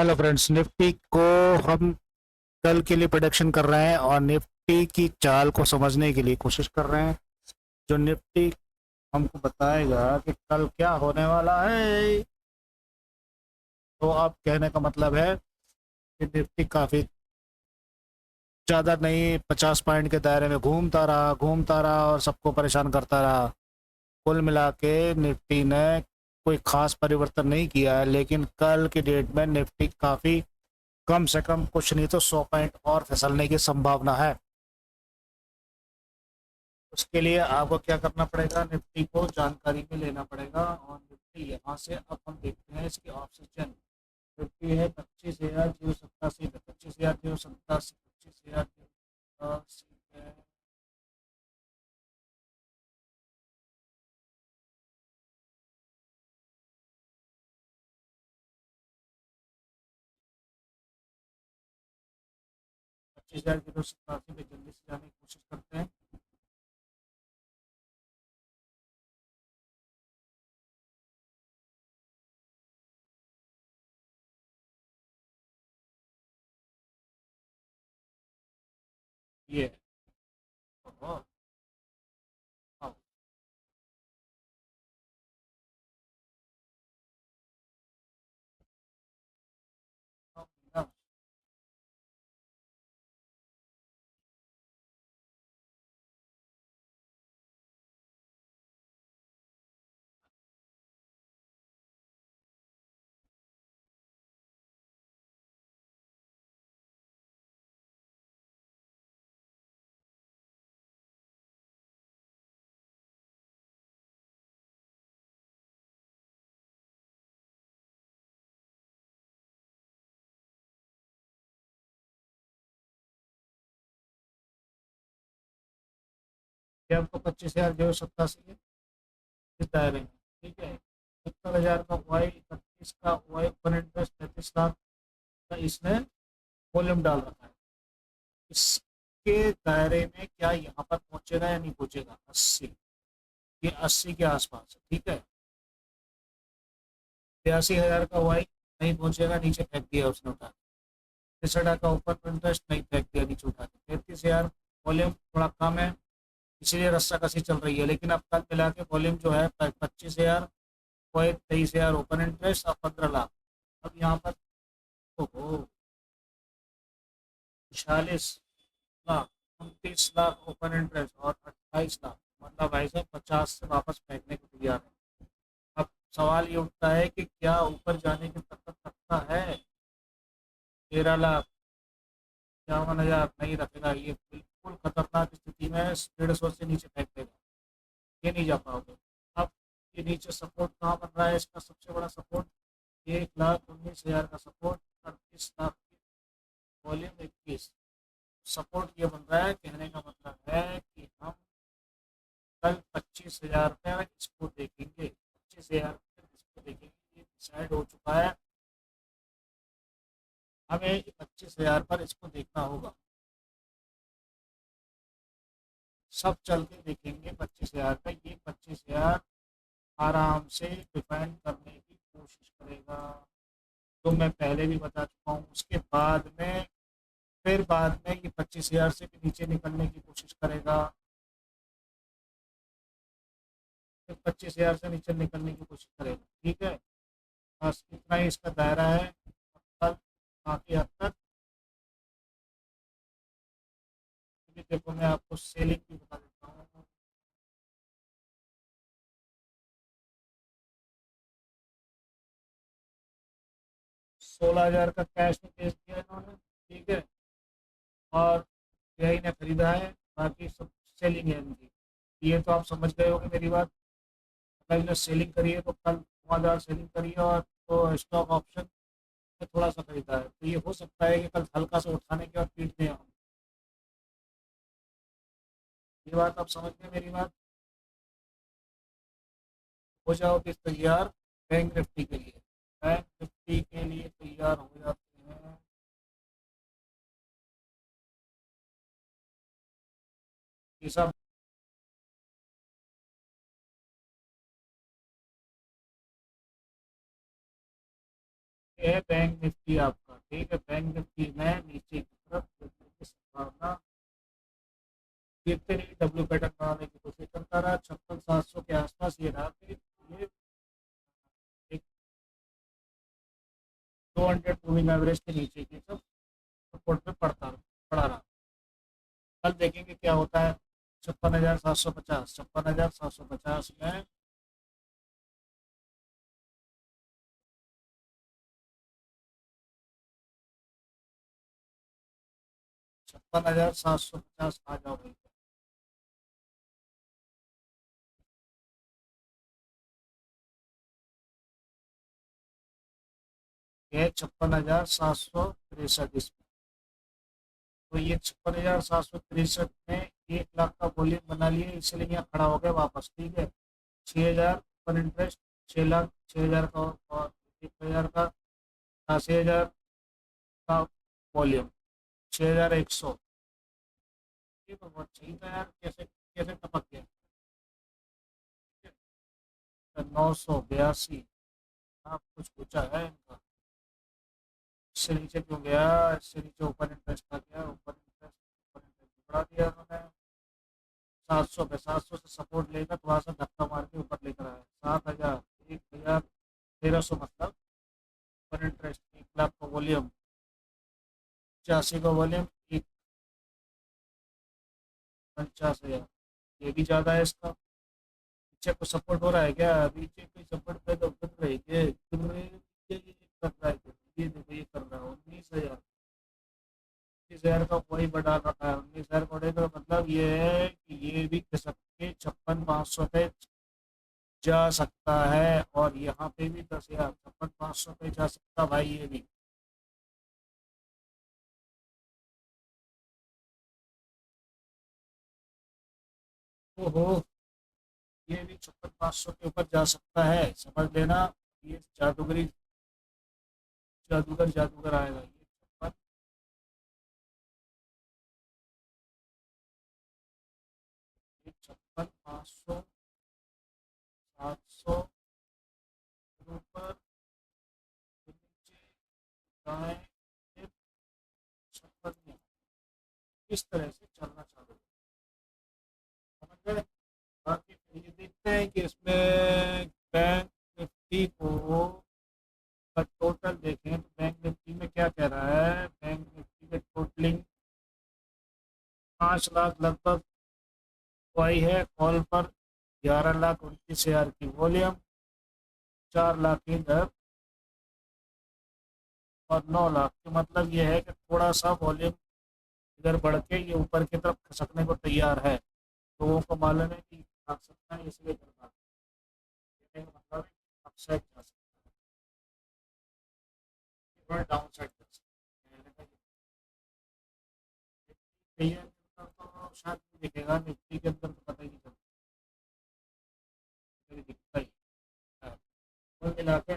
Hello friends, Nifty को हम कल के लिए प्रोडक्शन कर रहे हैं और निफ्टी की चाल को समझने के लिए कोशिश कर रहे हैं। जो निफ्टी हमको बताएगा कि कल क्या होने वाला है। तो आप कहने का मतलब है कि निफ्टी काफ़ी ज़्यादा नहीं, 50 पॉइंट के दायरे में घूमता रहा और सबको परेशान करता रहा। कुल मिला के निफ्टी ने कोई खास परिवर्तन नहीं किया है, लेकिन कल की डेट में निफ्टी काफ़ी कम से कम कुछ नहीं तो 100 पॉइंट और फिसलने की संभावना है। उसके लिए आपको क्या करना पड़ेगा, निफ्टी को जानकारी में लेना पड़ेगा। और निफ्टी यहाँ से अब हम देखते हैं इसकी ऑक्सीजन। निफ्टी है 25,087 पे, 25,087, 25,087 है। 25,087 पे जल्दी से जाने की कोशिश करते हैं। ये है। ओहो, हाँ, हाँ, हाँ। ये आपको 25,087 इस दायरे में, ठीक है। 70,000 का वाई, 31 का वाई, ओपन इंटरेस्ट 33 लाख का इसने वॉल्यूम डाल रखा है। इसके दायरे में क्या यहाँ पर पहुंचेगा या नहीं पहुंचेगा? 80, ये 80 के आसपास है, ठीक है। 82,000 का वाई नहीं पहुंचेगा, नीचे फेंक दिया उसने उठा के। 63 का ऊपर इंटरेस्ट नहीं, फेंक दिया नीचे उठा के। 33,000 वॉल्यूम थोड़ा कम है, इसीलिए रस्सा कसी चल रही है। लेकिन अब तक मिला के वॉल्यूम जो है 25,000, कोई 23,000 ओपन इंटरेस्ट और 15 लाख। अब यहाँ पर ओहो, 46 लाख, 29 लाख ओपन इंटरेस्ट और 28 लाख, मतलब भाई साहब 50 से वापस फेंकने को तैयार है। अब सवाल ये उठता है कि क्या ऊपर जाने की ताकत रखता है? 13 लाख, 51,000 नहीं रखेगा। ये बिल्कुल खतरनाक स्थिति में 150 से नीचे फेंक देगा, ये नहीं जा पाओगे। अब ये नीचे सपोर्ट कहाँ बन रहा है? इसका सबसे बड़ा सपोर्ट 1,19,000 का सपोर्ट, 38 लाख की वॉल्यूम, 21 सपोर्ट ये बन रहा है। कहने का मतलब है कि हम कल 25,000 पे इसको देखेंगे, 25,000 पे इसको देखेंगे, ये डिसाइड हो चुका है। हमें 25,000 पर इसको देखना होगा। सब चल के देखेंगे 25,000 का। ये 25,000 आराम से डिफाइन करने की कोशिश करेगा, जो मैं पहले भी बता चुका हूँ। उसके बाद में फिर बाद में ये 25,000 से भी नीचे निकलने की कोशिश करेगा, फिर 25,000 से नीचे निकलने की कोशिश करेगा, ठीक है। बस इतना ही इसका दायरा है। कल काफ़ी हद तक, क्योंकि देखो मैं आपको सेलिंग भी बता देता हूँ। 16,000 का कैश में बेच दिया इन्होंने, ठीक है। और यही ने खरीदा है, बाकी सब सेलिंग है इनकी। ये तो आप समझ गए होंगे मेरी बात। अगर इन्हें सेलिंग करी है तो कल 9,000 सेलिंग करी है, और तो स्टॉक ऑप्शन में थोड़ा सा खरीदा है, तो ये हो सकता है कि कल हल्का सा उठाने के बाद पीट दें हम। ये बात आप समझ गए मेरी बात। हो जाओगे तैयार बैंक निफ्टी के लिए। बैंक निफ्टी के लिए तैयार हो जाते हैं। ये सब ये है बैंक निफ्टी आपका, ठीक है। बैंक निफ्टी में नीचे की तरफ गिरने की संभावना, गिरते नहीं डब्ल्यू पैटर्न बनाने की कोशिश करता रहा, 56,700 के आसपास ये रहा, फिर ये एक 200 मूविंग एवरेज के नीचे की सब सपोर्ट पे पड़ा रहा। कल देखेंगे क्या होता है। 56,750, 56,750 में 56,750 आ जाओ भाई। ये 56,763 इसमें। तो ये 56,763 में 1 लाख का वॉल्यूम बना लिए, इसलिए यहाँ खड़ा हो गया वापस, ठीक है। 6,000 पर इंटरेस्ट, 6 लाख, 6,000 का और 1,000 का, 80,000 का वॉल्यूम, 6,100। ये तो बहुत सही था यार, कैसे कैसे टपक गया। 982। हाँ, कुछ पूछा है इनका। इससे नीचे क्यों गया, इससे नीचे ओपन इंटरेस्ट का गया, ओपन इंटरेस्ट बढ़ा दिया उन्होंने। 700 पे, 700 से सपोर्ट लेकर थोड़ा सा धक्का मार के ऊपर लेकर आया। 7,000, 1,1300 मतलब ओपन इंटरेस्ट, 1 लाख का वॉल्यूम, 85 का वॉल्यूम, एक 50,000। ये भी ज़्यादा है इसका। पीछे को सपोर्ट हो रहा है क्या, पीछे कोई सपोर्ट पे तो गिर रही है, गिर रही है, ये कर रहा है, ये देखो ये कर रहा है। 19,000, 19,000 का कोई बढ़ा रखा है। 19,000 बढ़े का मतलब ये है कि ये भी खिसक के 56,500 पे जा सकता है, और यहाँ पे भी 10,000, 56,500 पे जा सकता भाई ये भी। ओहो, ये भी 56,500 के ऊपर जा सकता है, समझ लेना। ये जादूगरी, जादूगर जादूगर आएगा ये 56,500, 700 ऊपर, नीचे, दाएं, फिर 56 में, इस तरह से चलना चालू है। समझ गए। बाकी फिर ये देखते हैं कि इसमें बैंक निफ्टी को का टोटल देखें तो बैंक निफ्टी में क्या कह रहा है। बैंक निफ्टी के टोटलिंग 5 लाख लगभग आई है कॉल पर, 11,29,000 की वॉल्यूम, 4 लाख इधर और 9 लाख की, मतलब ये है कि थोड़ा सा वॉल्यूम इधर बढ़ के ये ऊपर की तरफ खसकने को तैयार है। लोगों को मालूम है कि खसक सकता है, इसलिए कर रहा है। कहने का मतलब है कि अपसाइड जा सकता है, थोड़ा डाउन साइड जा सकता है। कहने का ये है, तो शायद नहीं दिखेगा निफ्टी के अंदर, तो पता ही नहीं चलता, दिखता ही है। कुल मिला के